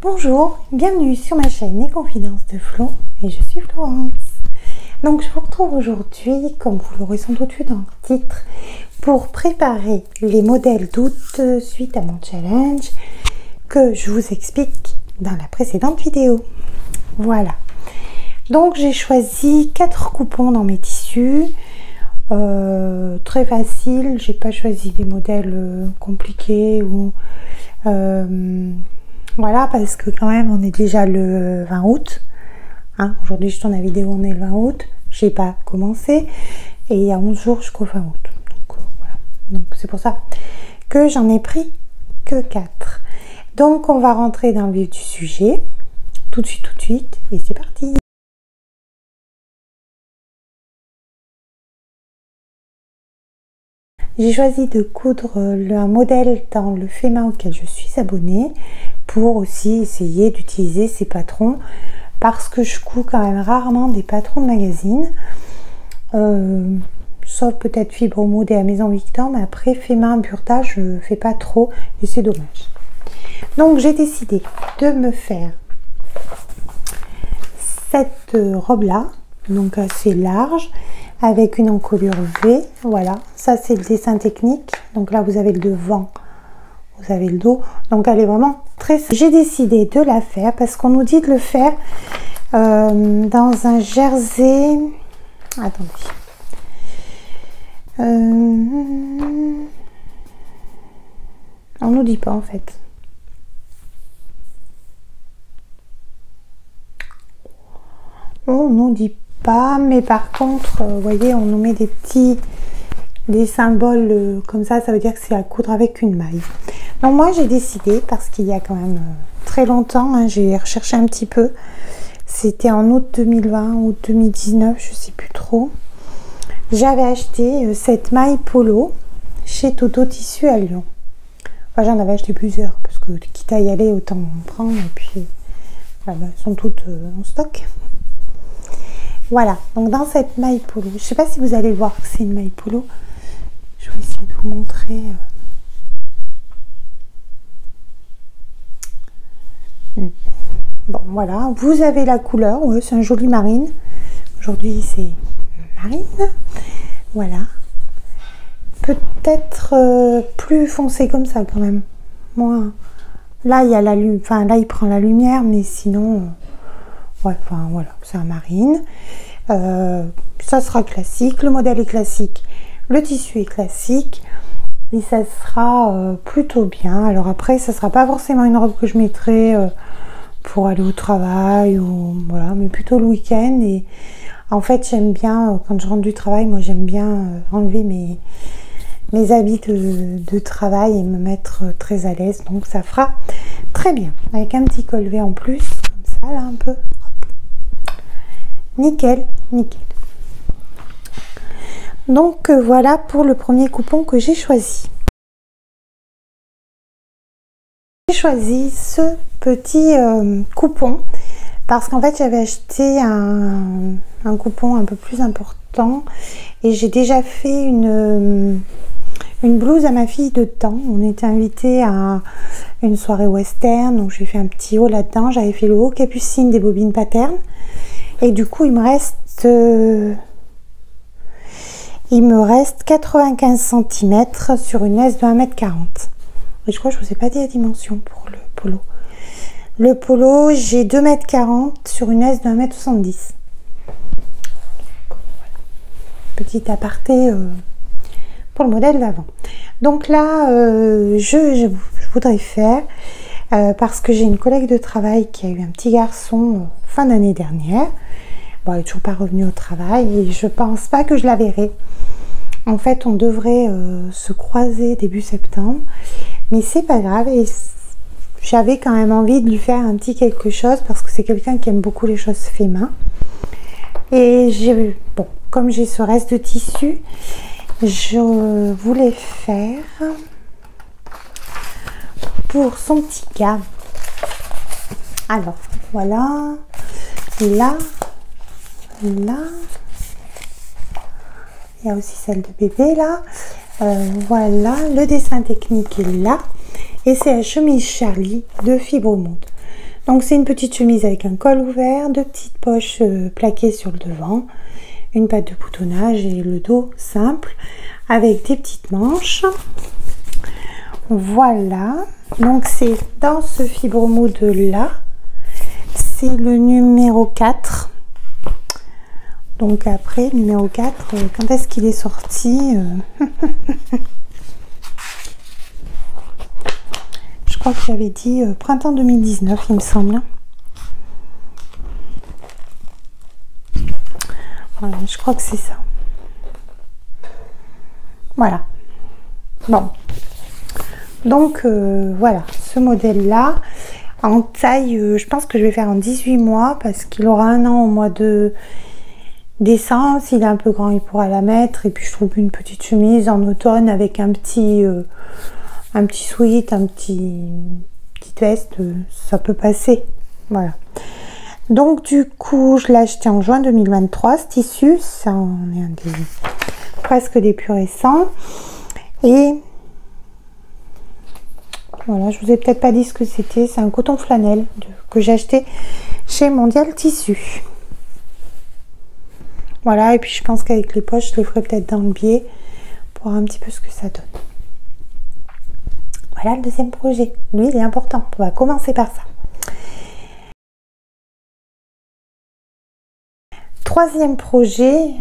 Bonjour, bienvenue sur ma chaîne Les Confidences de Flo et je suis Florence. Donc je vous retrouve aujourd'hui, comme vous l'aurez sans doute vu dans le titre, pour préparer les modèles d'août suite à mon challenge que je vous explique dans la précédente vidéo. Voilà. Donc j'ai choisi 4 coupons dans mes tissus. Très facile, j'ai pas choisi des modèles compliqués ou voilà, parce que quand même on est déjà le 20 août hein, aujourd'hui je tourne la vidéo, on est le 20 août, j'ai pas commencé et il y a 11 jours jusqu'au 20 août, donc voilà, donc c'est pour ça que j'en ai pris que 4. Donc on va rentrer dans le vif du sujet tout de suite et c'est parti. J'ai choisi de coudre un modèle dans le fait main auquel je suis abonnée pour aussi essayer d'utiliser ces patrons parce que je couds quand même rarement des patrons de magazine, sauf peut-être Fibre Mode et à Maison Victor, mais après fait main burda je fais pas trop et c'est dommage. Donc j'ai décidé de me faire cette robe là, donc assez large, avec une encolure V. Voilà, ça c'est le dessin technique. Donc là vous avez le devant, vous avez le dos, donc elle est vraiment très... J'ai décidé de la faire parce qu'on nous dit de le faire dans un jersey. Attendez, on nous dit pas en fait. On nous dit pas, mais par contre vous voyez on nous met des symboles comme ça veut dire que c'est à coudre avec une maille. Donc moi j'ai décidé, parce qu'il y a quand même très longtemps hein, j'ai recherché un petit peu, c'était en août 2020 ou 2019, je sais plus trop, j'avais acheté cette maille polo chez Toto Tissu à Lyon. Enfin j'en avais acheté plusieurs parce que quitte à y aller autant en prendre, et puis voilà, elles sont toutes en stock. Voilà, donc dans cette maille polo, je sais pas si vous allez voir que c'est une maille polo, je vais essayer de vous montrer. Bon voilà, vous avez la couleur, ouais, c'est un joli marine, aujourd'hui c'est marine, voilà, peut-être plus foncé comme ça quand même, moi, là il y a la lumière, enfin là il prend la lumière, mais sinon... ouais, enfin voilà, c'est un marine. Ça sera classique, le modèle est classique, le tissu est classique et ça sera plutôt bien. Alors après ça sera pas forcément une robe que je mettrai pour aller au travail ou voilà, mais plutôt le week-end. Et en fait j'aime bien quand je rentre du travail, moi j'aime bien enlever mes habits de travail et me mettre très à l'aise, donc ça fera très bien avec un petit col V en plus comme ça là un peu. Nickel, nickel. Donc voilà pour le premier coupon que j'ai choisi. J'ai choisi ce petit coupon parce qu'en fait j'avais acheté un coupon un peu plus important et j'ai déjà fait une blouse à ma fille de temps. On était invité à une soirée western, donc j'ai fait un petit haut là-dedans. J'avais fait le haut capucine des bobines Pattern. Et du coup, il me reste 95 cm sur une S de 1,40 m. Et je crois que je ne vous ai pas dit la dimension pour le polo. Le polo, j'ai 2,40 m sur une S de 1,70 m. Petit aparté pour le modèle d'avant. Donc là, je voudrais faire, parce que j'ai une collègue de travail qui a eu un petit garçon fin d'année dernière. Bon, elle n'est toujours pas revenue au travail et je pense pas que je la verrai. En fait, on devrait se croiser début septembre, mais c'est pas grave. Et j'avais quand même envie de lui faire un petit quelque chose parce que c'est quelqu'un qui aime beaucoup les choses fait main. Et bon, comme j'ai ce reste de tissu, je voulais faire pour son petit gars. Alors voilà, là. Là, il y a aussi celle de bébé là. Voilà, le dessin technique est là et c'est la chemise Charlie de Fibre Mode. Donc c'est une petite chemise avec un col ouvert, deux petites poches plaquées sur le devant, une patte de boutonnage et le dos simple avec des petites manches. Voilà, donc c'est dans ce fibromood là, c'est le numéro 4. Donc après, numéro 4, quand est-ce qu'il est sorti Je crois que j'avais dit printemps 2019, il me semble. Voilà, je crois que c'est ça. Voilà. Bon. Donc, voilà, ce modèle-là, en taille, je pense que je vais faire en 18 mois, parce qu'il aura 1 an au mois de décembre. S'il est un peu grand, il pourra la mettre. Et puis, je trouve qu'une petite chemise en automne avec un petit sweat, petite veste, ça peut passer. Voilà. Donc du coup, je l'ai acheté en juin 2023, ce tissu, ça en est un des presque des plus récents. Et voilà, je vous ai peut-être pas dit ce que c'était, c'est un coton flanelle que j'ai acheté chez Mondial Tissu. Voilà, et puis je pense qu'avec les poches, je les ferai peut-être dans le biais pour voir un petit peu ce que ça donne. Voilà le deuxième projet. Lui, il est important. On va commencer par ça. Troisième projet,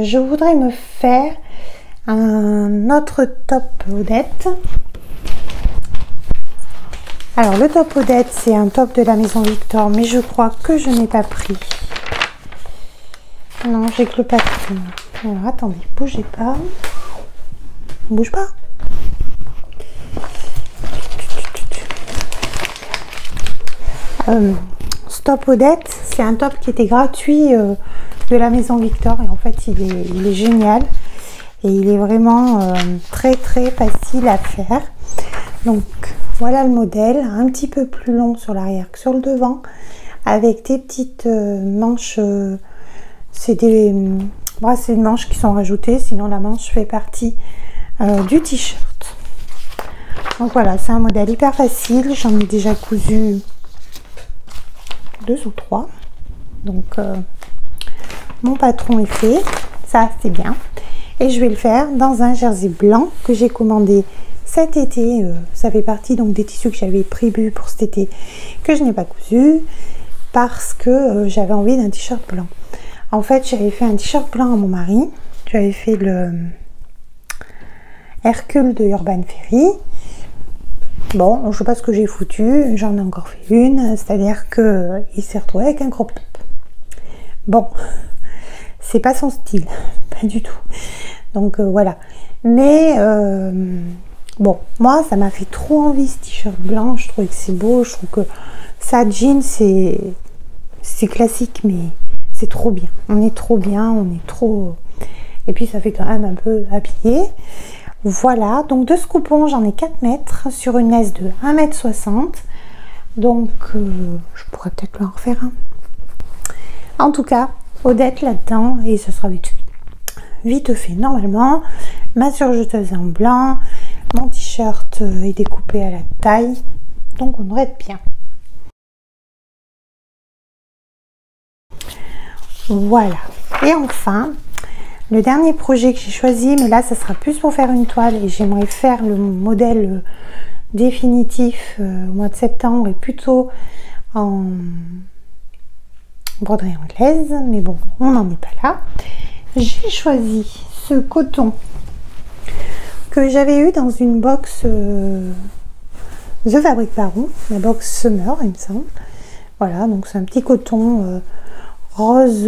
je voudrais me faire un autre top Odette. Alors, le top Odette, c'est un top de la Maison Victor, mais je crois que je n'ai pas pris. Non, j'ai que le patron. Alors, attendez, bougez pas. Bouge pas. Top Odette, c'est un top qui était gratuit de la Maison Victor et en fait il est génial et il est vraiment très facile à faire. Donc voilà le modèle, un petit peu plus long sur l'arrière que sur le devant, avec des petites manches, c'est des bracelets de manches qui sont rajoutés, sinon la manche fait partie du t-shirt. Donc voilà, c'est un modèle hyper facile, j'en ai déjà cousu 2 ou 3, donc mon patron est fait, ça c'est bien, et je vais le faire dans un jersey blanc que j'ai commandé cet été. Ça fait partie donc des tissus que j'avais prévus pour cet été que je n'ai pas cousu parce que j'avais envie d'un t-shirt blanc. En fait, j'avais fait un t-shirt blanc à mon mari, j'avais fait le Hercule de Urban Ferry. Bon, je sais pas ce que j'ai foutu, j'en ai encore fait une, c'est-à-dire que il s'est retrouvé avec un crop top. Bon, c'est pas son style, pas du tout. Donc voilà. Mais bon, moi ça m'a fait trop envie ce t-shirt blanc, je trouve que c'est beau, je trouve que ça jean c'est classique, mais c'est trop bien. On est trop bien, on est trop... Et puis ça fait quand même un peu habillé. Voilà, donc de ce coupon, j'en ai 4 mètres sur une laisse de 1,60 m. Donc, je pourrais peut-être leur refaire un. En tout cas, Odette là-dedans, et ce sera vite fait normalement. Ma surjeteuse en blanc, mon t-shirt est découpé à la taille, donc on devrait être bien. Voilà, et enfin... le dernier projet que j'ai choisi, mais là ça sera plus pour faire une toile et j'aimerais faire le modèle définitif au mois de septembre et plutôt en broderie anglaise, mais bon, on n'en est pas là. J'ai choisi ce coton que j'avais eu dans une box The Fabric Baron, la box Summer il me semble. Voilà, donc c'est un petit coton rose...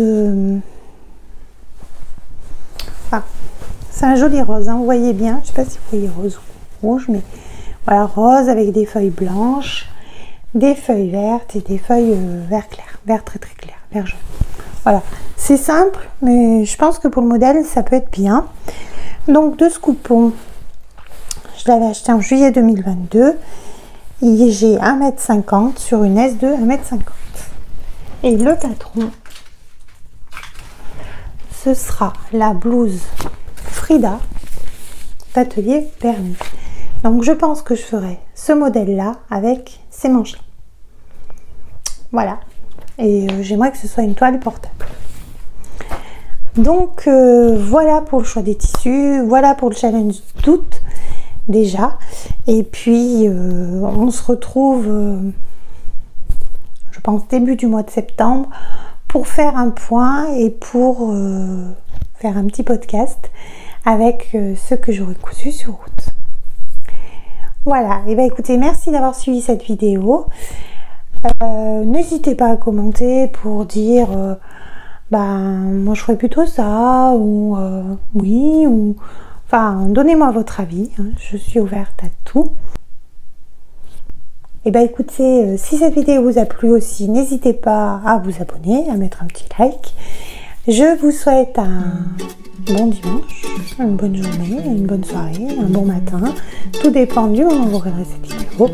c'est un joli rose, hein, vous voyez bien, je sais pas si vous voyez rose ou rouge, mais voilà, rose avec des feuilles blanches, des feuilles vertes et des feuilles vert clair, vert très clair, vert jaune. Voilà, c'est simple, mais je pense que pour le modèle, ça peut être bien. Donc de ce coupon, je l'avais acheté en juillet 2022, et j'ai 1,50 m sur une S de 1,50 m. Et le patron, ce sera la blouse Frida d'atelier Bernie. Donc je pense que je ferai ce modèle là avec ces manches là. Voilà. Et j'aimerais que ce soit une toile portable. Donc voilà pour le choix des tissus, voilà pour le challenge d'août déjà. Et puis on se retrouve, je pense, début du mois de septembre pour faire un point et pour faire un petit podcast avec ce que j'aurais cousu sur août. Voilà, et bien écoutez, merci d'avoir suivi cette vidéo. N'hésitez pas à commenter pour dire moi je ferais plutôt ça, ou oui, ou enfin donnez-moi votre avis, hein, je suis ouverte à tout. Et bien écoutez, si cette vidéo vous a plu aussi, n'hésitez pas à vous abonner, à mettre un petit like. Je vous souhaite un bon dimanche, une bonne journée, une bonne soirée, un bon matin. Tout dépend du moment où vous regarderez cette vidéo.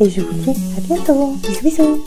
Et je vous dis à bientôt. Bisous bisous.